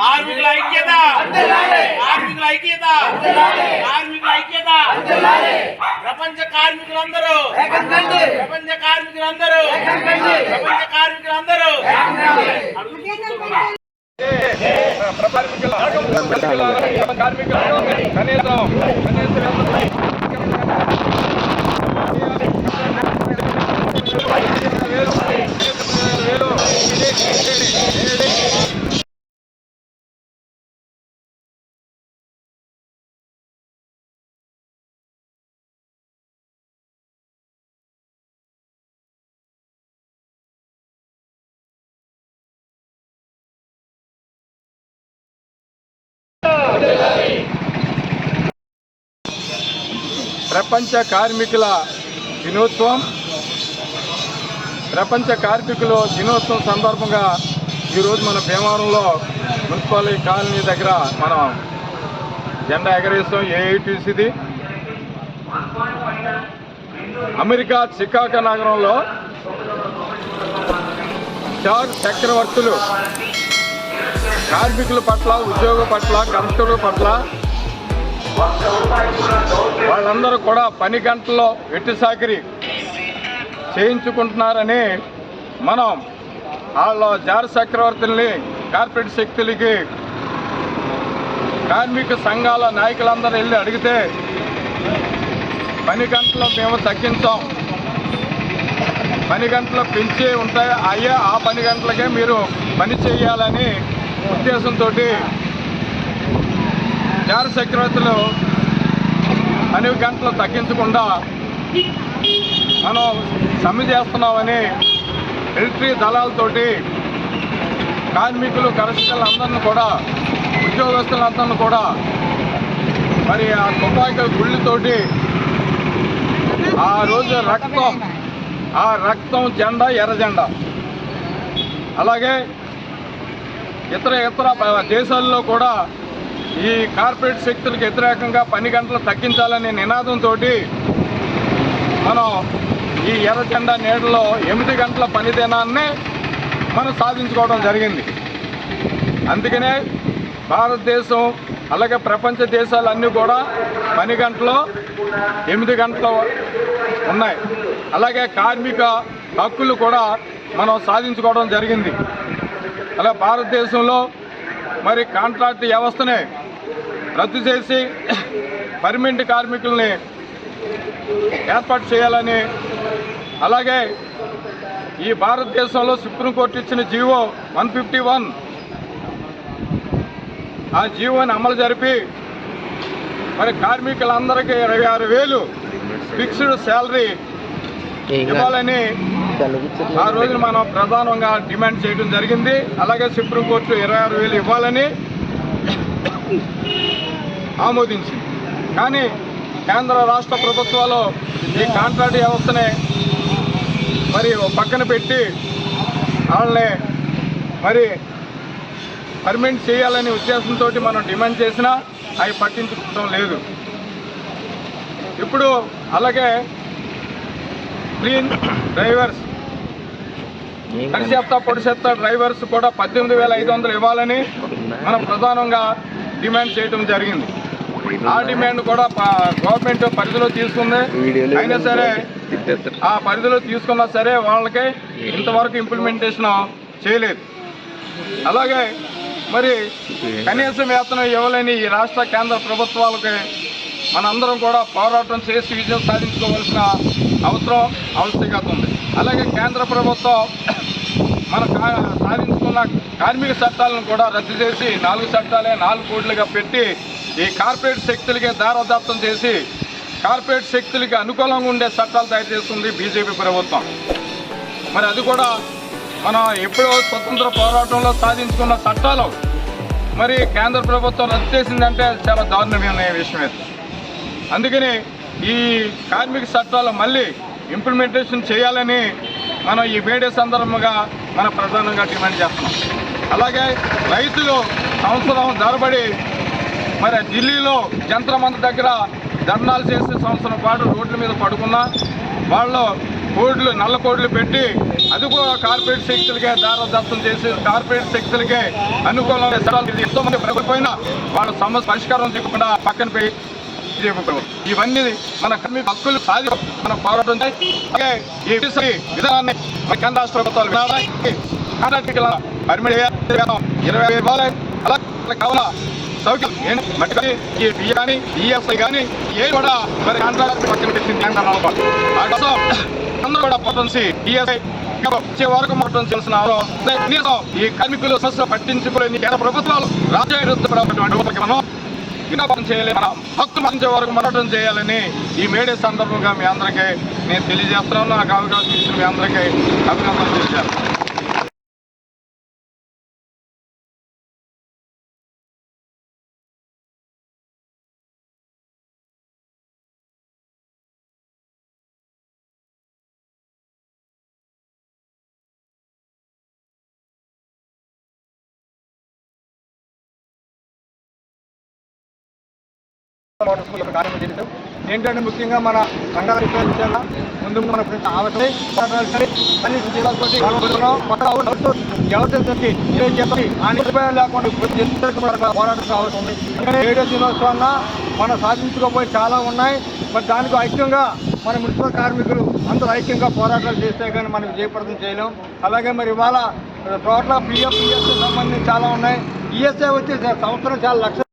కార్మికుల ఐక్యత, కార్మికుల ఐక్యత, కార్మికుల ఐక్యత. ప్రపంచ కార్మికులందరూ, ప్రపంచ కార్మికులందరూ, ప్రపంచ కార్మికులందరూ ప్రపంచ కార్మికుల దినోత్సవం. ప్రపంచ కార్మికుల దినోత్సవం సందర్భంగా ఈరోజు మన భీమవరంలో మున్సిపాలిటీ కాలనీ దగ్గర మనం జెండా ఎగరేస్తాం. ఏఐటీసీది. అమెరికా చికాగో నగరంలో చార్ చక్రవర్తులు కార్మికుల పట్ల, ఉద్యోగుల పట్ల, కర్షకుల పట్ల వాళ్ళందరూ కూడా పని గంటల్లో వెట్టి సాకిరి చేయించుకుంటున్నారని మనం వాళ్ళ జార్ చక్రవర్తుల్ని, కార్పొరేట్ శక్తులకి, కార్మిక సంఘాల నాయకులందరూ వెళ్ళి అడిగితే పని గంటలు మేము తగ్గించాం, పని గంటలు పెంచి ఉంటాయి, అయ్యా ఆ పని గంటలకే మీరు పని చేయాలని ఉద్దేశంతో జార్ చక్రవర్తులు పని గంటలు తగ్గించకుండా మనం సమ్మె చేస్తున్నామని మిలిటరీ దళాలతోటి కార్మికులు, కర్షకులందరినీ కూడా, ఉద్యోగస్తులందరినీ కూడా మరి ఆ తుపాకీల గుళ్ళతోటి ఆ రోజు రక్తం జెండా, ఎర్ర జెండా. అలాగే ఇతర దేశాల్లో కూడా ఈ కార్పొరేట్ శక్తులకు వ్యతిరేకంగా పని గంటలు తగ్గించాలనే నినాదంతో మనం ఈ ఎర్ర జెండా నీడలో 8 గంటల పని దినాన్ని మనం సాధించుకోవడం జరిగింది. అందుకనే భారతదేశం అలాగే ప్రపంచ దేశాలన్నీ కూడా పని గంటలో 8 గంటలు ఉన్నాయి. అలాగే కార్మిక హక్కులు కూడా మనం సాధించుకోవడం జరిగింది. అలా భారతదేశంలో మరి కాంట్రాక్ట్ వ్యవస్థని రద్దు చేసి పర్మనెంట్ కార్మికుల్ని ఏర్పాటు చేయాలని, అలాగే ఈ భారతదేశంలో సుప్రీంకోర్టు ఇచ్చిన జీవో 151 ఆ జీవోని అమలు జరిపి మరి కార్మికులందరికీ 26,000 ఫిక్స్డ్ శాలరీ ఇవ్వాలని ఆ రోజున మనం ప్రధానంగా డిమాండ్ చేయడం జరిగింది. అలాగే సుప్రీంకోర్టు 26,000 ఇవ్వాలని ఆమోదించింది. కానీ కేంద్ర రాష్ట్ర ప్రభుత్వాలు ఈ కాంట్రాక్ట్ వ్యవస్థని మరి పక్కన పెట్టి వాళ్ళని మరి పర్మనెంట్ చేయాలనే ఉద్దేశంతో మనం డిమాండ్ చేసినా అవి పట్టించుకోవడం లేదు. ఇప్పుడు అలాగే క్లీన్ డ్రైవర్స్, తడి చెత్త, పొడి చెత్త డ్రైవర్స్ కూడా 18,500 ఇవ్వాలని మనం ప్రధానంగా డిమాండ్ చేయడం జరిగింది. ఆ డిమాండ్ కూడా గవర్నమెంట్ పరిధిలో తీసుకుంది. అయినా సరే ఆ పరిధిలో తీసుకున్నా సరే వాళ్ళకి ఇంతవరకు ఇంప్లిమెంటేషన్ చేయలేదు. అలాగే మరి కనీస వేతనం ఇవ్వలేని ఈ రాష్ట్ర కేంద్ర ప్రభుత్వాలకి మనందరం కూడా పోరాటం చేసి విజయం సాధించుకోవాల్సిన ఆవశ్యకత ఉంది. అలాగే కేంద్ర ప్రభుత్వం మన సాధించుకున్న కార్మిక చట్టాలను కూడా రద్దు చేసి 4 చట్టాలే 4 కోట్లుగా పెట్టి ఈ కార్పొరేట్ శక్తులకే దారదత్తం చేసి కార్పొరేట్ శక్తులకి అనుకూలంగా ఉండే చట్టాలు తయారు చేస్తుంది బీజేపీ ప్రభుత్వం. మరి అది కూడా మనం ఎప్పుడో స్వతంత్ర పోరాటంలో సాధించుకున్న చట్టాలు మరి కేంద్ర ప్రభుత్వం రద్దు చేసిందంటే చాలా దారుణమైన విషయం ఇది. అందుకని ఈ కార్మిక చట్టాలు మళ్ళీ ఇంప్లిమెంటేషన్ చేయాలని మనం ఈ మేడే సందర్భంగా మనం ప్రధానంగా డిమాండ్ చేస్తున్నాం. అలాగే రైతులు సంవత్సరం ధరబడి మరి ఢిల్లీలో జంతర్ మంతర్ దగ్గర ధర్నాలు చేసి సంవత్సరం పాటు రోడ్ల మీద పడుకున్నా వాళ్ళు కోడ్లు నల్ల కోడ్లు పెట్టి అది కూడా కార్పొరేట్ శక్తులకే దారదత్తం చేసి కార్పొరేట్ శక్తులకే అనుకూలంగా ఎంతోమంది పడిపోయినా వాళ్ళ సమస్య పరిష్కారం చేయకుండా పక్కన పోయి ఇవన్నీ మన కార్మిక హక్కులు సాధి మన పోరాటం అలాగే ఈ విధానాన్ని కేంద్ర రాష్ట్ర ప్రభుత్వాలు పర్మిట్ 20,000 అలా కావాలా సౌకర్యం ఈ బియ్య కానీ ఈఎస్ఐ కానీ ఏ కూడా మరి పక్కన పెట్టింది అందరూ కూడా పొటెన్సీ ఈఎస్ఐ వచ్చే వరకు మొత్తం చేసిన ఈ కార్మికులు సమస్య పట్టించుకోలేని కేంద్ర ప్రభుత్వాలు రాజ్యాంగ చేయాలి, మన హక్కు మంచే వరకు మొట్టం చేయాలని ఈ మేడే సందర్భంగా మీ అందరికీ నేను తెలియజేస్తున్నాను. నాకు అవకాశం ఇచ్చిన మీ అందరికీ అభినందనలు తెలియజేస్తాను. ఏంటంటే ముఖ్యంగా మన రంగాల ముందు మన లేకుండా పోరాటం కావాల్సి ఉంది. ఏడో దినోత్సవాన్న మనం సాధించుకోపోయి చాలా ఉన్నాయి. మరి దానికి ఐక్యంగా మన మున్సిపల్ కార్మికులు అందరూ ఐక్యంగా పోరాటాలు చేస్తే కానీ మనం జయప్రదం చేయలేం. అలాగే మరి ఇవాళ టోటల్ పిఎఫ్ ఈఎస్ఐ సంబంధించి చాలా ఉన్నాయి. ఈఎస్ఐ వచ్చి సంవత్సరం చాలా లక్ష